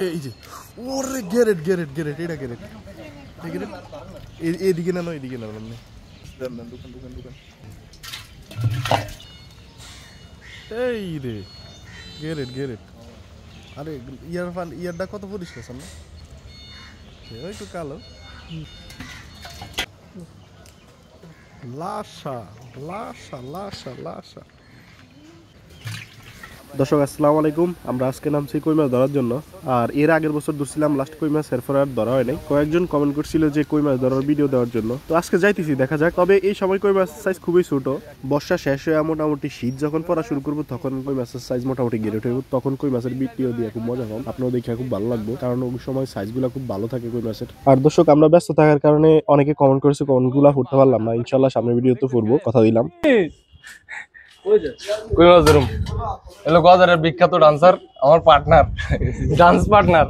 এই যে ওরে গ্যারেট গ্যারেট গ্যারেট এটা গ্যারেট গ্যারেট এইদিকে না এইদিকে না দোকান দোকান দোকান এই রে গ্যারেট গ্যারেট আরে ইয়ারটা কত পরিষ্কার না একটু কালো লাশা লাশা লাশা লাশা। দর্শক আসসালামু আলাইকুম। আমরা আজকে নামছি কই মাছ ধরার জন্য। আর এর আগের বছর ধরছিলাম লাস্ট কই মাছ, এরপর আর ধরা হয় নাই। কয়েকজন কমেন্ট করছিল যে কই মাছ ধরার ভিডিও দেওয়ার জন্য, তো আজকে যাইতেছি, দেখা যাক। তবে এই সময় কই মাছ সাইজ খুবই ছোট। বর্ষা শেষ হয়ে মোটামুটি শীত যখন পড়া শুরু করবো তখন কই মাছের সাইজ মোটামুটি গেড়ে উঠে, তখন কই মাছের ভিডিও দিয়ে খুব মজা পাবো, আপনারাও দেখে খুব ভালো লাগবে, কারণ ওই সময় সাইজগুলো খুব ভালো থাকে কই মাছের। আর দর্শক আমরা ব্যস্ত থাকার কারণে অনেকে কমেন্ট করেছে, কমেন্টগুলো পড়তে পারলাম না। ইনশাল্লাহ সামনের ভিডিওতে পড়বো, কথা দিলাম। কই মাছ ধরুম হলো গজারের বিখ্যাত ডান্সার, আমার পার্টনার, ডান্স পার্টনার।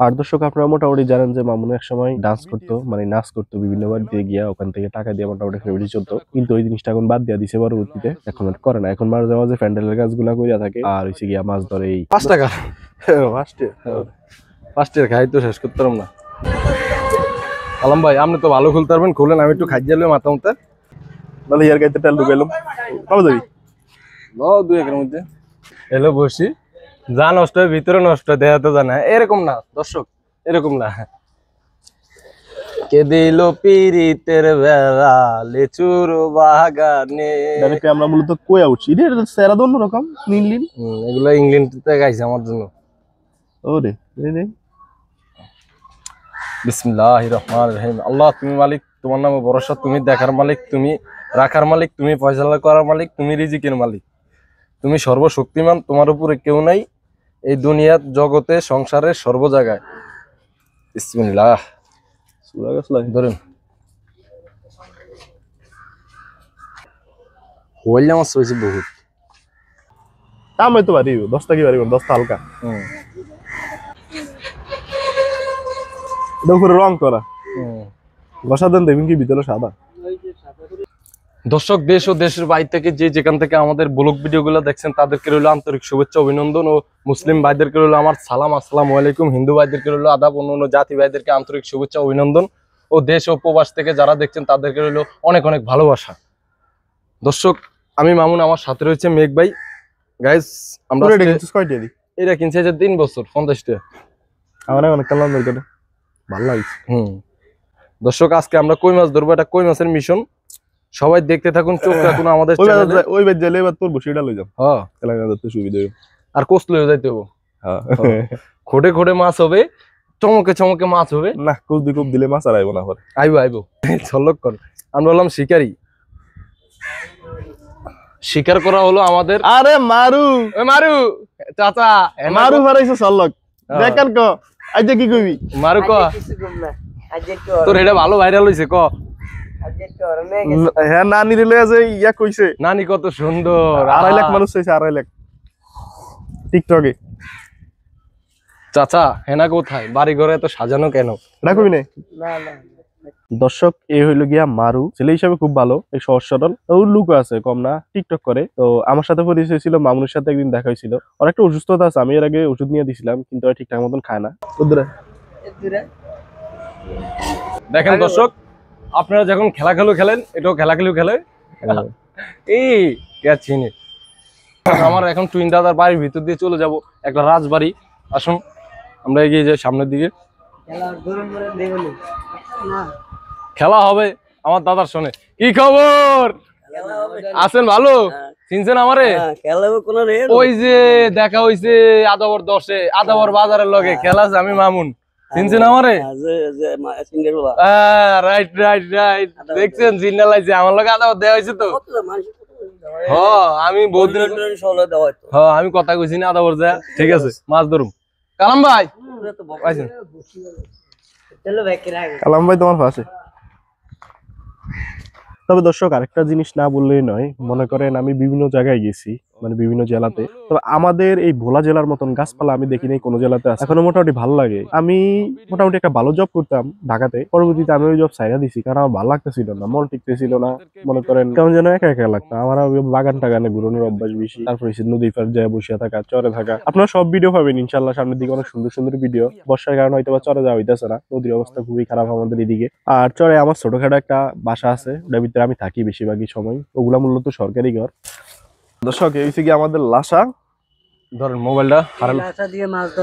আর দর্শক আপনারা মোটামুটি জানেন যে মামুন এক সময় ডান্স করতো, মানে নাচ করতো, বিভিন্ন বার দিয়ে গিয়া ওখান থেকে টাকা দিয়ে মোটামুটি ফেভারিট চলতো, কিন্তু ওই জিনিসটা এখন বাদ দিয়ে দিছে পরবর্তীতে, এখন আর করে না। এখন মাঝে মাঝে প্যান্ডেলের কাজগুলা করিয়া থাকে আর হচ্ছে গিয়া মাছ ধরে। এই 5 টাকা ফার্স্ট ইয়ার খাই তো শেষ করতে পারলাম না। আলম ভাই আপনি তো ভালো খুলতে পারবেন, খুলেন, আমি একটু খাইয়ে মাথা মতে মানে ইয়ার গাইতে টাল ঢুকাইলাম, কবে যাবি? 2-1 এর মধ্যে এলো বসি, যা নষ্ট হয় ভিতরে নষ্ট, দেয়া তো জানা এরকম না দর্শক, এরকম না। কে দিল পিরিতের বেলা লেচুর বাগানে। আমরা মূলত কোয়া উঠছি, এটা সেরা দন্য রকম নীল। এগুলো ইংল্যান্ড থেকে গাইছে আমার জন্য। ওরে বিসমিল্লাহির রহমানির রহিম। আল্লাহ তুমি মালিক, তোমার নামে ভরসা, তুমি দেখার মালিক, তুমি রাখার মালিক, তুমি ফয়সালা করার মালিক, তুমি রিজিকের মালিক, তুমি সর্বশক্তিমান, তোমার উপরে কেউ নাই এই দুনিয়ার জগতে সংসারের সর্ব জায়গায়। বিসমিল্লাহ ধরেন হইলে আমার হয়েছে বহুত দাম হয়তো পারি 10 টাকা পারি, 10 হালকা উপরে রং করা বসা দেন, দেখবেন কি ভিতরে সাদা। দর্শক দেশ ও দেশের বাইরে থেকে যে যেখান থেকে আমাদের ব্লগ ভিডিও গুলো দেখছেন তাদেরকে রইল আন্তরিক শুভেচ্ছা অভিনন্দন, ও মুসলিম ভাইদেরকে রইল আমার সালাম, আসসালামু আলাইকুম। হিন্দু ভাইদেরকে রইল আদাব, অন্য জাতি ভাইদেরকে আন্তরিক শুভেচ্ছা অভিনন্দন, ও দেশ ও প্রবাস থেকে যারা দেখছেন তাদেরকে রইল অনেক অনেক ভালোবাসা। দর্শক আমি মামুন, আমার সাথে রয়েছে মেঘ ভাই। গাইস আমরা এটা কিনছে 3 বছর 50 টাকা, আমার অনেক কালাম দরকার, ভালো লাগছে। দর্শক আজকে আমরা কই মাছ ধরবো, এটা কই মাছের মিশন, সবাই দেখতে থাকুন, চোখ রাখুন আমাদের চ্যানেলে। ওই বাদ জেলে বাদ তোর বসিটা লই যাও, হ্যাঁ এলাকা ধরতে সুবিধা হবে, আর কোস লই যাইতে হবে। হ্যাঁ খোটে খোটে মাছ হবে, চমকে চমকে মাছ হবে না, কোস দি কোপ দিলে মাছ আর আইবো না, পরে আইবো আইবো ঝলক কর। আমরা হলাম শিকারী, শিকার করা হলো আমাদের। আরে মারু মারু চাচা, মারু ফারাইছে সল্লক দেখেন ক আজ কি কইবি? মারু ক তোর এটা ভালো ভাইরাল হইছে, ক হ্যাঁ নানি রে লয়ে যে ইয়া কইছে, নানি কত সুন্দর, 2.5 লাখ মানুষ চাইছে, 2.5 লাখ টিকটকে। চাচা হেনা কোথায়, বাড়ি ঘরে এত সাজানো কেন? রাখবি না না। দর্শক এই হইলো গিয়া মারু, ছেলে হিসাবে খুব ভালো, এই সহজ সরল, ওর লুক আছে কম না, টিকটক করে। তো আমার সাথে পরিচয় ছিল, মামুনের সাথে একদিন দেখা হয়েছিল। ওর একটা অসুস্থতা আছে, আমি এর আগে ওষুধ নিয়ে দিছিলাম, কিন্তু ঠিকঠাক মতন খায় না। দেখেন দর্শক, আপনারা যখন খেলা খেলেন, এটাও খেলা খেলে এই চিনি। আমার এখন টুইন দাদার বাড়ির ভিতর দিয়ে চলে যাব একটা রাজবাড়ি। আসুন আমরা এগিয়ে যাই সামনের দিকে, খেলা হবে আমার দাদার সঙ্গে। কি খবর, আছেন ভালো? চিনছেন আমারে? ওই যে দেখা হইছে আদাবর 10-এ, আদাবর বাজারের লগে খেলা আছে, আমি মামুন, চিনছেন আমারে? রাইট রাইট রাইট, দেখছেন চিন্নালাইছে আমার লগে আদাবর দেওয়া হয়েছে তো। আমি বহুদিন আমি কথা কইছি না আদাবর যা, ঠিক আছে মাছ ধরুম। কালাম ভাই কালাম ভাই তোমার পাশে। তবে দর্শক আরেকটা জিনিস না বললেই নয়, মনে করেন আমি বিভিন্ন জায়গায় গেছি, মানে বিভিন্ন জেলাতে। তবে আমাদের এই ভোলা জেলার মতন গাছপালা আমি দেখি নাই কোনো জেলাতে আছে। এখনো মোটামুটি ভালো লাগে। আমি মোটামুটি একটা ভালো জব করতাম ঢাকাতে, পরবর্তীতে আমি ওই জব ছাইড়া দিছি, কারণ আমার ভালো লাগতেছিল না, মন টিকতেছিল না। মনে করেন কেমন যেন একা একা লাগতো। আমার ওই বাগান টাগানে ঘুরানোর অভ্যাস বেশি। তারপরে নদী পার যায় বসে থাকা, চরে থাকা। আপনারা সব ভিডিও পাবেন ইনশাল্লাহ সামনের দিকে, অনেক সুন্দর সুন্দর ভিডিও। বর্ষার কারণে হয়তো বা চরে যাওয়া হইতেছে না, নদীর অবস্থা খুবই খারাপ আমাদের এদিকে। আর চরে আমার ছোটখাটো একটা বাসা আছে, ওটার ভিতরে আমি থাকি বেশিরভাগই সময়। ওগুলা মূলত সরকারি ঘর। দর্শক এই হচ্ছে কি আমাদের লাসা। ধরেন মোবাইলটা হারাল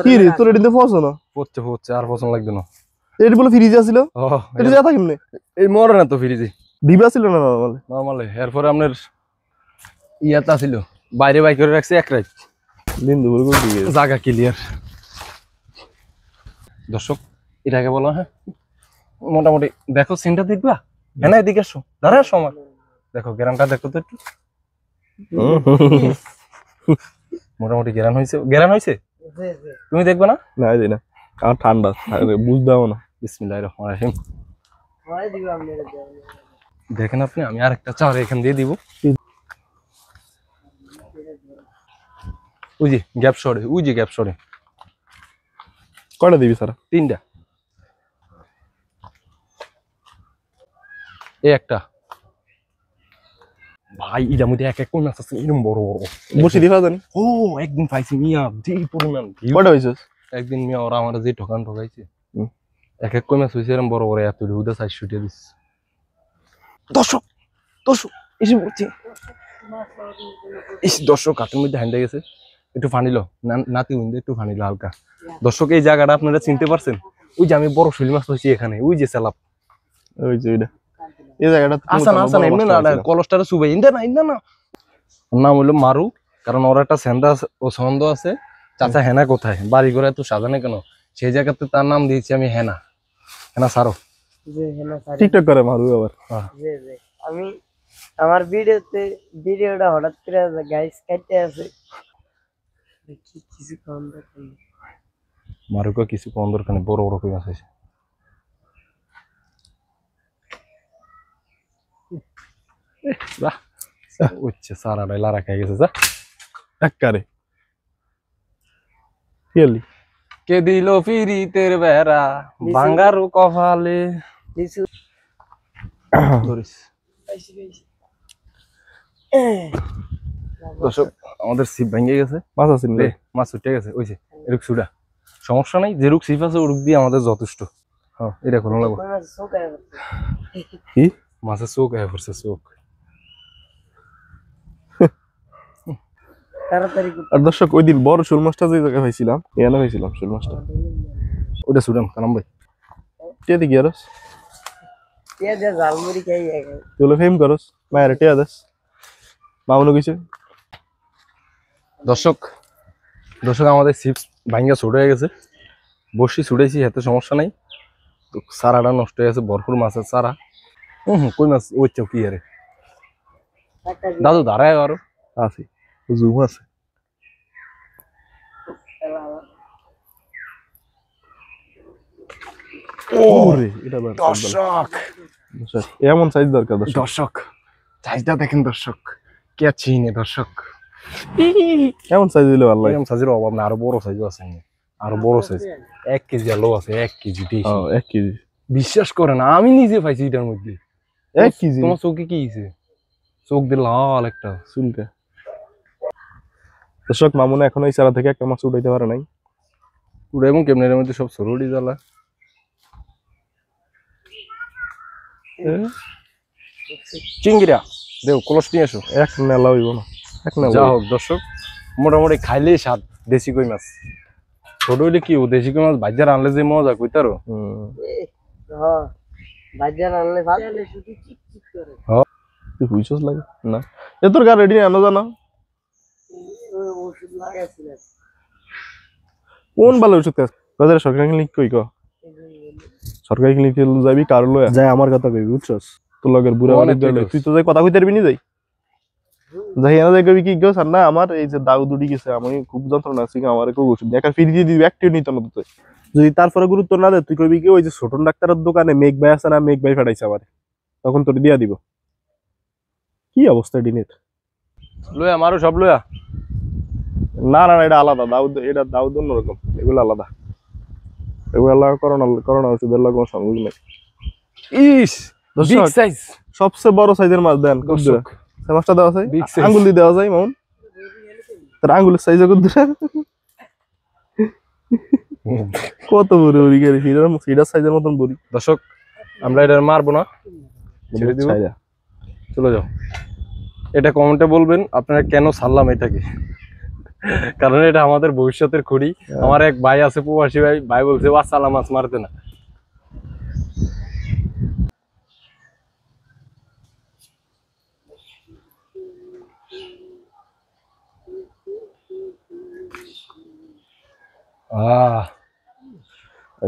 কি রে তোর এটিতে পছন্দ না? হচ্ছে আর পছন্দ লাগবে না। এটি বলে ফ্রিজে আছিল, ও এটা যা থাকিম না, এই মরে না তো ফ্রিজে, ডিবা ছিল না নরমালি। নরমালি এরপরে আপনার ইয়াটা ছিল বাইরে বাইক করে রাখছে এক রাত, দিন দুপুর করে দিয়ে জায়গা ক্লিয়ার। দর্শক এটাকে বলো, হ্যাঁ মোটামুটি দেখো সিনটা দেখবা, হ্যাঁ না এদিকে আসো, দাঁড়ায় সময় দেখো গ্রামটা দেখো তো একটু। মোটামুটি গ্রান হয়েছে তুমি দেখবে না? না এই না আর ঠান্ডা বুঝদাও না। বিসমিল্লাহির রহমানির রহিম। দেখেন আপনি, আমি আরেকটা চার এখান দিয়ে দিব। ওই যে গ্যাপ সরে, ওই যে গ্যাপ সরে। কয়টা দিবি স্যার? 3টা। এই একটা ভাই, এটার মধ্যে এক এক কোন মাছ আছে এরকম বড় বড়। বসে দিবা জানি। ও একদিন পাইছি মিয়া যে পরিমাণ। কয়টা হয়েছে? একদিন মিয়া ওরা আমার যে ঠকাইছে, এক এক কই মাছ হয়েছে এরকম বড় বড়, এত উদা সাইজ শুটিয়ে দিস। দর্শক এসে বলছি, দর্শক হাতের মধ্যে হ্যান্ডে গেছে, একটু ফানিল নাতি উইন্দে একটু ফানিল হালকা। দর্শক এই জায়গাটা আপনারা চিনতে পারছেন? ওই যে আমি বড় শৈল মাছ পাইছি এখানে, ওই যে সেলাপ, ওই যে ওইটা এই জায়গাটা আসান এমনি না কলসটারে সুবাই ইন্দা না। নাম হলো মারু, কারণ ওর একটা সেন্দা ও ছন্দ আছে। চাচা হেনা কোথায়, বাড়ি ঘরে এত সাজানে কেন, সেই জায়গাতে তার নাম দিয়েছি আমি হেনা। হেনা সারো টিকটক করে মারু আবার। আমি আমার ভিডিওটা হঠাৎ করে গাইস কাটতে আছে, কিছু কম দরকার নেই। মারুকে কিছু কম দরকার নেই, বড় বড় কই মাছ আছে। উচ্ছে সারাটাই লারা খেয়ে গেছে যা একবারে রিয়েলি। কে দিল ফিরিতের বেড়া ভাঙ্গারু কপালে। ধরিস দর্শক, আমাদের সিপ ভেঙে গেছে, মাছ আছে না? মাছ উঠে গেছে। ওই যে এরুক সুডা, সমস্যা নাই, যেরুক সিপ আছে ওরুক দিয়ে আমাদের যথেষ্ট। হ্যাঁ এটা কোনো লাগবে কি মাছের চোখ হয়ে পড়ছে, চোখ। আর দর্শক ওই দিন বড় শোল মাছটা যে জায়গায় পাইছিলাম, এখানে পাইছিলাম শোল মাছটা। ওটা সুডান কালাম ভাই টিয়া দি গিয়ারস ঝালমুড়ি খাই তুই ফেম করস মায়ের টিয়া দাস মামুন কিছু। দর্শক আমাদের সিপ ভাঙ্গা ছোট হয়ে গেছে, বসি ছুটাইছি, এত সমস্যা নাই। তো চারাটা নষ্ট হয়ে গেছে, ভরপুর মাছের চারা। কই মাছ ওই চাও কি আরে দাদু দাঁড়ায় আরো আছে, জুম আছে। ওরে এটা দর্শক এমন সাইজ দরকার। দর্শক সাইজটা দেখেন দর্শক, কে চিনে দর্শক, এমন সাইজ দিলে ভালো লাগে। এরকম সাইজের অভাব না, আরো বড় সাইজও আছে, আরো বড় সাইজ 1 কেজি আলো আছে, 1 কেজি। 1 কেজি বিশ্বাস করে না, আমি নিজে পাইছি এটার মধ্যে 1 কেজি। তোমার চোখে কি হয়েছে? চোখ দিয়ে লাল একটা চুলকা। দর্শক মামুন এখন এই চারা থেকে একটা মাছ উঠাইতে পারে নাই। পুরো এবং কেমনের মধ্যে সব সরুটি জ্বালা। চিংড়িয়া দেও কলস নিয়ে এসো। এক নেলা হইব না, এক নেলা। যা হোক দর্শক, মোটামুটি খাইলেই স্বাদ দেশি কই মাছ। ছোট হইলে কি দেশি কই মাছ বাজার আনলে যে মজা কইতারো। বাজার আনলে ভাত তুই হুইছস লাগে না? এ তোর গা রেডি আনো জানা ওষুধ লাগাইছিল কোন ভালো ওষুধ? বাজারে সরকারি ক্লিনিক কই ক? সরকারি ক্লিনিক যাবি কার লয়া যাই আমার কথা কইবি, বুঝছস? তোর লগের বুড়া অনেক গেলে তুই তো যাই কথা কইতে পারবি নি। যাই এনে যাই কবি কি গো স্যার না আমার এই যে দাউ দুডি গেছে, আমি খুব যন্ত্রণা আছে, আমার কো ওষুধ দেখা ফ্রি দিয়ে দিবি, একটিও নিত না তুই। যদি তারপরে গুরুত্ব না দে তুই কবি কি ওই যে ছোট ডাক্তারের দোকানে মেঘ ভাই আছে না, মেঘ ভাই ফাটাইছে আমার, তখন তোর দিয়া দিব। কি অবস্থা ডিনের লয়া মারো সব লয়া। না না না, এটা আলাদা দাউদ, এটা দাউদ অন্যরকম, এগুলো আলাদা, এগুলো করোনা করোনা ওষুধের লাগে কোনো সংযোগ নেই। ইস বিগ দর্শক সাইজ সবচেয়ে বড় সাইজের মাছ দেন কুদ্দুরা, মাছটা দেওয়া যায় Big size. আঙ্গুল দিয়ে দেওয়া যায় মামুন, তার আঙ্গুলের সাইজে কুদ্দুরা কত বড় বড়ি গেছে, এটা সাইজের মতন বড়ি। দর্শক আমরা এটা মারবো না, ছেড়ে দিব, ছাইরা। চলে যাও। এটা কমেন্টে বলবেন আপনারা কেন ছাড়লাম এটাকে, কারণ এটা আমাদের ভবিষ্যতের খুঁড়ি। আমার এক ভাই আছে প্রবাসী ভাই, ভাই বলছে ওয়াসালা মাছ মারতে না।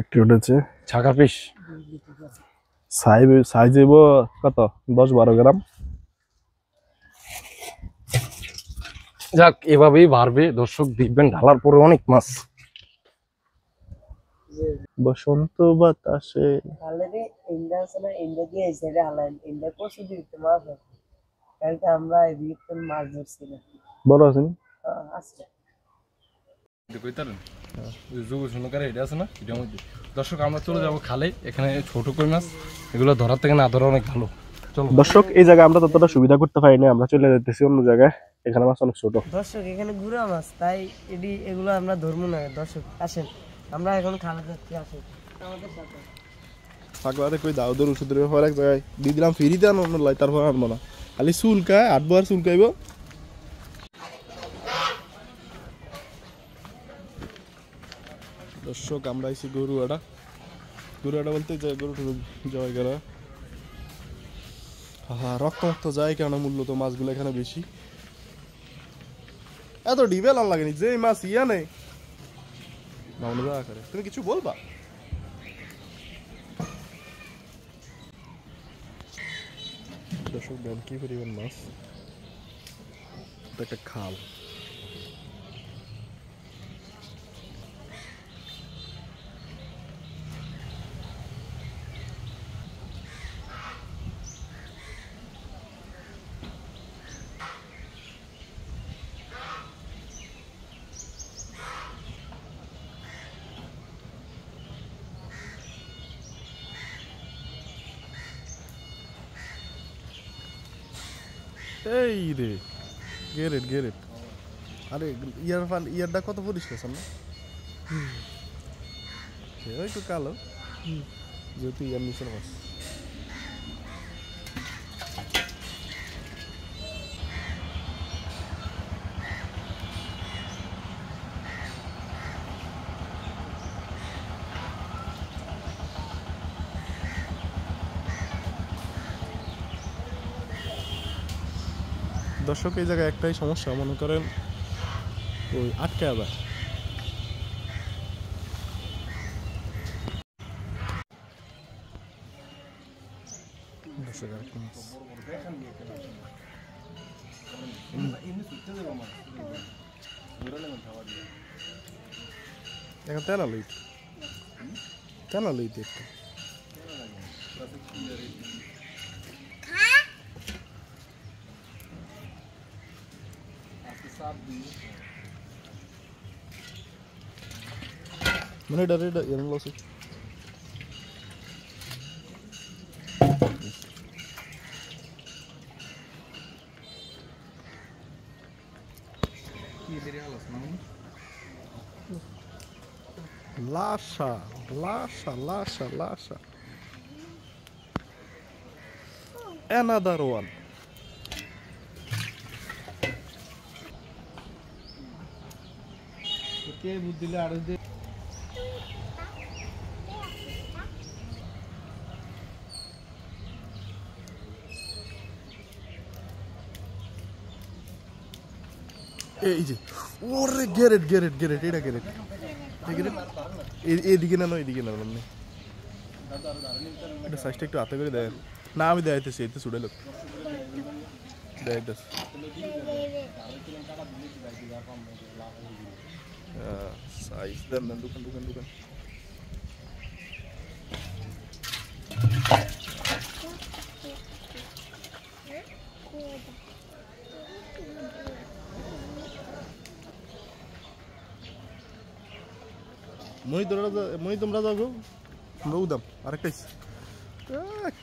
একটু উঠেছে ছাকা পিস সাইজ হইব কত 10-12 গ্রাম। যাক এভাবেই বাড়বে দর্শক, দেখবেন ঢালার পরে অনেক মাছ। বসন্ত বাতাসে অলরেডি ইন্ডিয়া আছে না, ইন্ডিয়া দিয়ে এই সাইডে হালাইন, ইন্ডিয়া কচু দিতে মাছ আছে। কালকে আমরা এদিকে মাছ ধরছি না। বড় আছে নি? আচ্ছা দর্শক আমরা চলে যাবো খালে, এখানে ছোট কই মাছ, এগুলো ধরার থেকে না ধরা অনেক ভালো। চলো দর্শক এই জায়গায় আমরা ততটা সুবিধা করতে পারিনি, আমরা চলে যেতেছি অন্য জায়গায়, এখানে মাছ অনেক ছোট। দর্শক এখানে গুড়া মাছ, তাই এগুলো আমরা ধরবো না। দর্শক আসেন, আমরা এখন খালে যাচ্ছি, আসেন আমাদের সাথে। পাগলারে কই দাউদের ওষুধের ব্যাপার এক জায়গায় দিয়ে দিলাম ফ্রিতে, আনো লাই তারপর আনবো না, খালি চুলকায় 8 বার চুলকাইব। দর্শক আমরা আইছি গরুয়াড়া, গরুয়াড়া বলতে যে গরু জয় গেলা, হ্যাঁ রক্ত যায় কেন, মূল্য তো মাছগুলো এখানে বেশি, এত ডিবেল আন লাগেনি যে মাছ ইয়া নেই মামলা যা করে। তুমি কিছু বলবা? দর্শক দেন কি পরিমাণ মাছ, এটা একটা খাল, এই রে গেরেট আরে ইয়ারটা কত পরিষ্কার না, ওই তো কালো যেহেতু ইয়ার নিচের মাছ। দর্শক এই জায়গায় একটাই সমস্যা, মনে করেন ওই আটকে আবার এখন তেনা লইতে একটা মানে এটা এর loss Lasha. Another one. Okay, buddhile aru de. এই যে ওরে গেরেট এটা গেরেট এইদিকে না এইদিকে না মানে এটা সাইজটা একটু হাতে করে দেন না, আমি দেখাইতেছি এতে ছুটে লোক সাইজ দেন না দোকান মনি তোমরা যাও গো আমরা উদাম আরেকটা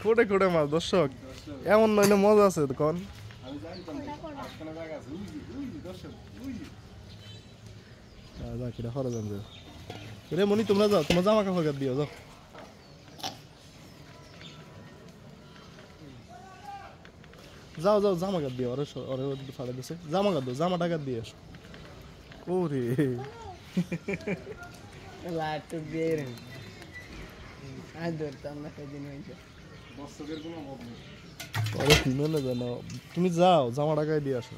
খোটে খোটে মাছ দর্শক এমন নয় না মজা আছে কন রে মনি তোমরা যাও তোমার জামা কাপড় গাদ দিও যাও যাও যাও জামা গাদ দিও ওরে ফাড়ে দিছে জামা গাদ দাও জামাটা গাদ দিয়ে আসো ওরে লাইট বের আই ধরতাম না সেদিন হইছে আরে তুমি না জানো তুমি যাও জামাটা গায়ে দিয়ে আসো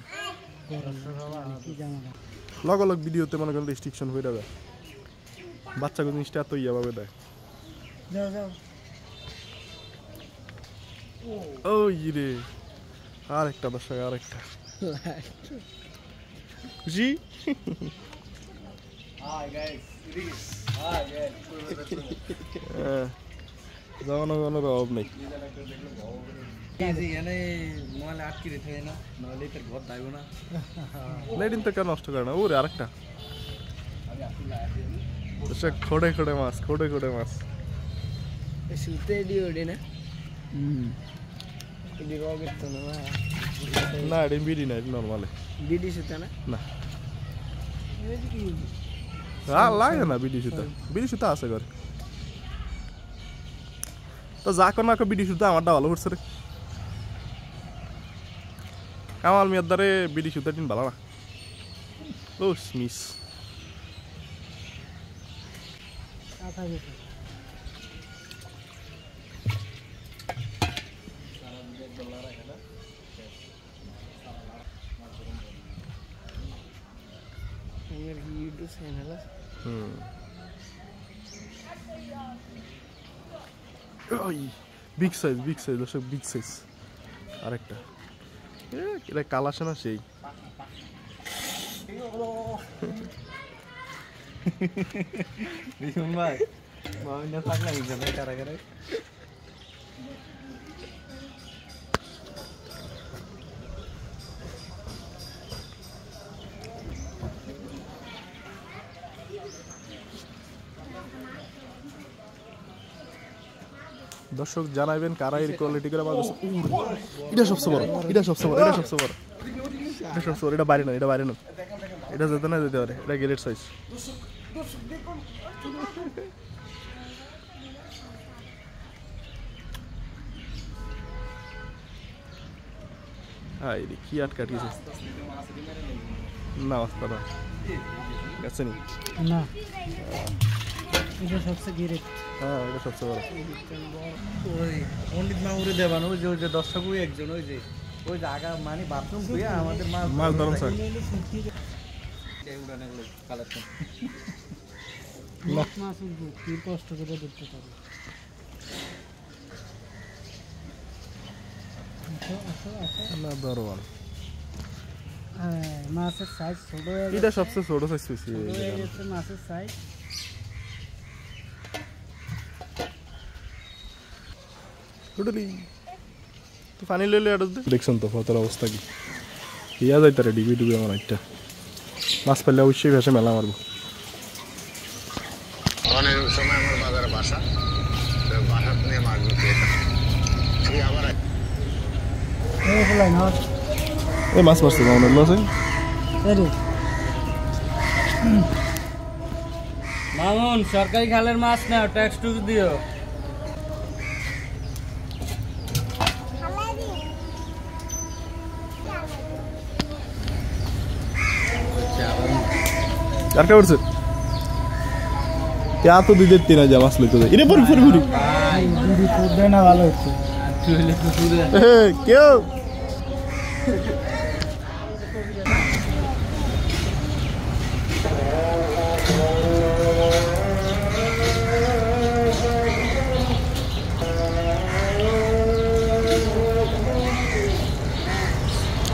লগলগ ভিডিওতে মনে করেন রেস্ট্রিকশন হয়ে যাবে বাচ্চাকে জিনিসটা এত ইয়া ভাবে দেয় যাও যাও ওই রে আরেকটা দর্শক আরেকটা খুশি যাওয়ানো কোনো অভাব নেই লেডিন তো কেন নষ্ট করে না ওরে আরেকটা খোড়ে খোড়ে মাছ খোড়ে খোড়ে মাছ শুতে দিও রে না এদি রোগের তো না না এটা বিডি না এটা নরমালে বিডি শুতে না না লাগে না বিডি সুতা আছে ঘরে তো যা কোনো বিডি সুতা আমারটা ভালো করছে রে কামাল মিয়ার দ্বারে বিডি সুতা দিন ভালো না ও miss YouTube channel big size দর্শক বিগ সাইজ আরেকটা এটা কাল আসে না সেই ভাই মামিনা থাকলে কারাগারে দর্শক জানাইবেন কারা এর কোয়ালিটি করে মাছ এটা সবচেয়ে বড় এটা সবচেয়ে বড় এটা বাইরে না এটা যেতে পারে এটা গ্রেট সাইজ হাই রে কি আটকাটিছে না অবস্থা না গেছে নি না এটা সবচেয়ে গিরে হ্যাঁ এটা সবচেয়ে বড় ওই পণ্ডিত মামুরে দেবান ওই যে দর্শক ওই একজন ওই যে আগা মানে বাথরুম ধুয়ে আমাদের মাছ ধরুন স্যার মাছ উঠবো কি কষ্ট করে ধরতে পারে না দরওয়ান মাছের সাইজ ছোট এটা সবচেয়ে ছোট সাইজ পেয়েছি মাছের সাইজ টোটালি তো পানি লইলে এটা দেখছেন তো ফতর অবস্থা কি ইয়া যাইতে রে ডিবি ডুবি আমার একটা মাছ পেলে অবশ্যই ভেসে মেলা মারবো অনেক সময় আমার বাজারে বাসা নিয়ে মাছ ধরতে আবার এই মাছ মারছে মামুন আছে মামুন সরকারি খালের মাছ না ট্যাক্স টুকু দিও আর কে করছে क्या तो दे देते ना जा मास लेते जा इरे पर पूरी বিড়ি তো দেনা ভালো হচ্ছে क्यों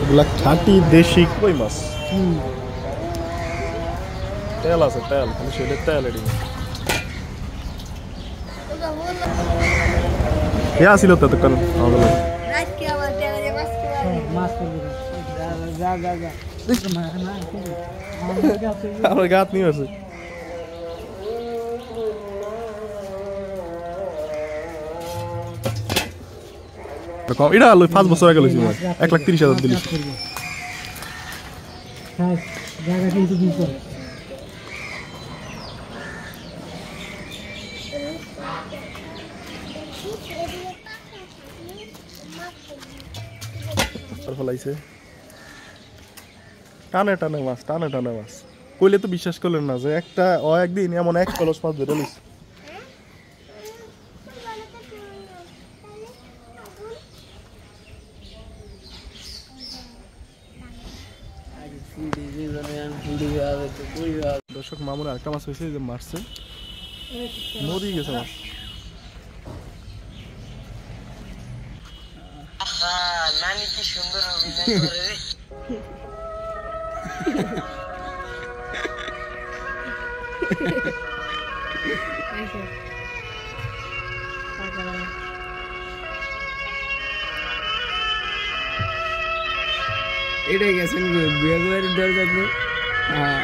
এগুলা খাঁটি দেশি কই মাছ তেল আছে তেল খালি সেটা তেল এডি ইয়া ছিল তো দোকান মাছ করবে যা আমার গাত নিয়ে আছে একটা কম এটা হলো 5 বছর আগে লইছি 1,30,000 দিলি জায়গা কিন্তু দিতে ফলাইছে টানে টানে মাছ কইলে তো বিশ্বাস করলেন না যে একটা একদিন এমন এক কলস মাছ ধরে লইছে দর্শক মামুন আরেকটা মাছ হয়েছে যে মারছে মরি গেছে মাছ নানি কি সুন্দর অভিনয় করে রে এটাই গেছেন বিয়ে দরজা দিয়ে হ্যাঁ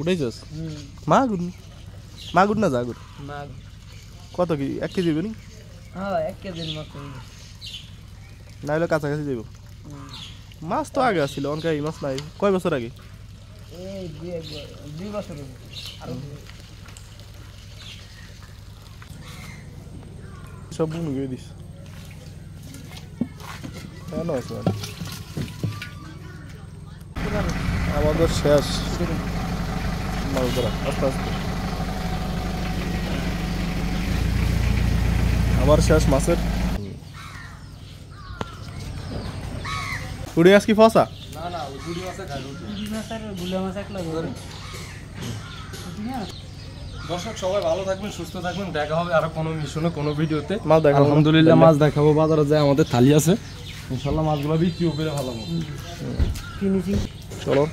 উঠাইছস মাগুর না জাগুর কত কি 1 কেজি নি হ্যাঁ 1 কেজির মতো না হলে কাছাকাছি যাইব মাছ তো আগে আসছিল অনকা এই মাছ নাই কয় বছর আগে এই 2 বছর আর সব বুন গিয়ে দিস কেন আছে আমাদের শেষ মাছ ধরা আস্তে আস্তে আবার শেষ মাছের উড়ে আস কি ফসা দর্শক সবাই ভালো থাকবেন সুস্থ থাকবেন দেখা হবে আরো কোনো মিশনে কোনো ভিডিওতে মাছ দেখাবো আলহামদুলিল্লাহ মাছ দেখাবো বাজারে যায় আমাদের থালি আছে ইনশাআল্লাহ মাছগুলো বিক্রি হবে ভালো মতো চলো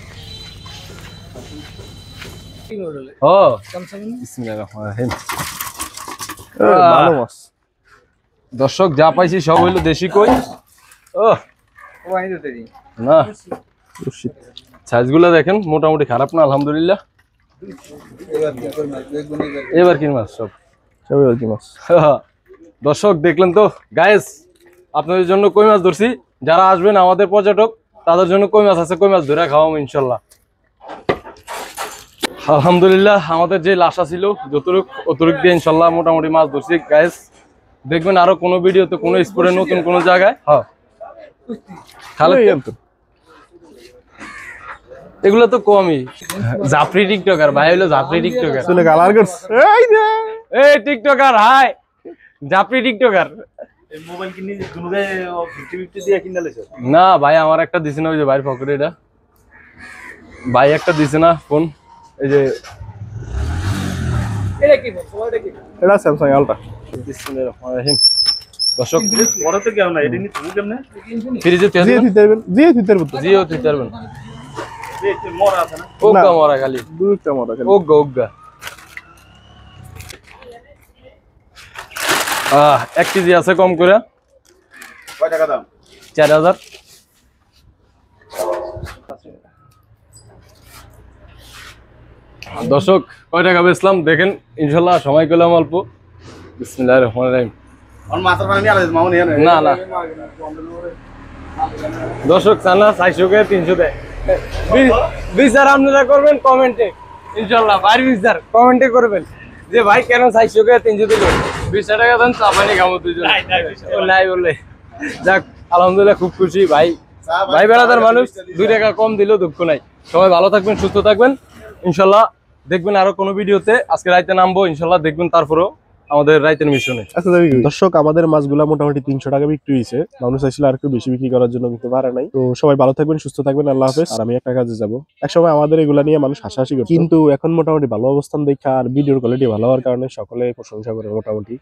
ও বিসমিল্লাহির রহমানির রহিম ভালো মাছ দর্শক যা পাইছি সব হইলো দেশি কই ও না সাইজগুলো দেখেন মোটামুটি খারাপ না আলহামদুলিল্লাহ এবার কি মাছ সব সবাই কি মাছ দর্শক দেখলেন তো গাইস আপনাদের জন্য কই মাছ ধরছি যারা আসবেন আমাদের পর্যটক তাদের জন্য কই মাছ আছে কই মাছ ধরে খাওয়াবো ইনশাল্লাহ আলহামদুলিল্লাহ আমাদের যে লাশা ছিল যতটুক দিয়ে ইনশাল্লাহ মোটামুটি মাছ ধরছি গাইস দেখবেন আরো কোনো ভিডিওতে কোনো স্পটে নতুন কোনো জায়গায় হ্যাঁ খালে এগুলো তো কমই জাফরি টিকটকার ভাই হলো জাফরি টিকটকার চলে গালার করছ এই না এই টিকটকার হাই জাফরি টিকটকার এই মোবাইল কিনে দুনুকে 50-50 দিয়ে কিনে লাইছো না ভাই আমার একটা দিছে না ওই যে ভাইয়ের পকেটে এটা ভাই একটা দিছে না ফোন এই যে এটা কি বল এটা কি এটা স্যামসাং আলট্রা বিসমিল্লাহির রহমানির রহিম দর্শক বড় তো কেউ না এটা নি তুমি কেমনে ফ্রিজে তেল দিয়ে দিতে পারবেন জিও দিতে পারবেন এই মরা আছে না ওগা মরা খালি দুইটা মরা খালি ওগা 1 কেজি আছে কম করে কয় টাকা দাম 4000 দর্শক কয় টাকা বেচলাম দেখেন ইনশাআল্লাহ সময় পেলাম অল্প বিসমিল্লাহির রহমানির রহিম আর মাথার পানি আলাদা মামুন না না দর্শক চানা 400 কে 300 দেয় বিচার আপনারা করবেন কমেন্টে ইনশাআল্লাহ ভাই বিচার কমেন্টে করবেন যে ভাই কেন 400 কে 300 দিল 20 টাকা দেন চা পানি খাবো দুইজন নাই বলে যাক আলহামদুলিল্লাহ খুব খুশি ভাই ভাই বেড়াদার মানুষ 2 টাকা কম দিলেও দুঃখ নাই সবাই ভালো থাকবেন সুস্থ থাকবেন ইনশাআল্লাহ দেখবেন আরো কোনো ভিডিওতে আজকে রাইতে নামবো ইনশাআল্লাহ দেখবেন তারপরও আমাদের রাইতের মিশনে দর্শক আমাদের মাছগুলা মোটামুটি 300 টাকা বিক্রি হয়েছে মানুষ চাইছিল আর একটু বেশি বিক্রি করার জন্য কিন্তু পারে নাই তো সবাই ভালো থাকবেন সুস্থ থাকবেন আল্লাহ হাফেজ আর আমি একটা কাজে যাবো একসময় আমাদের এগুলা নিয়ে মানুষ হাসাহাসি করতো কিন্তু এখন মোটামুটি ভালো অবস্থান দেখা আর ভিডিওর কোয়ালিটি ভালো হওয়ার কারণে সকলে প্রশংসা করে মোটামুটি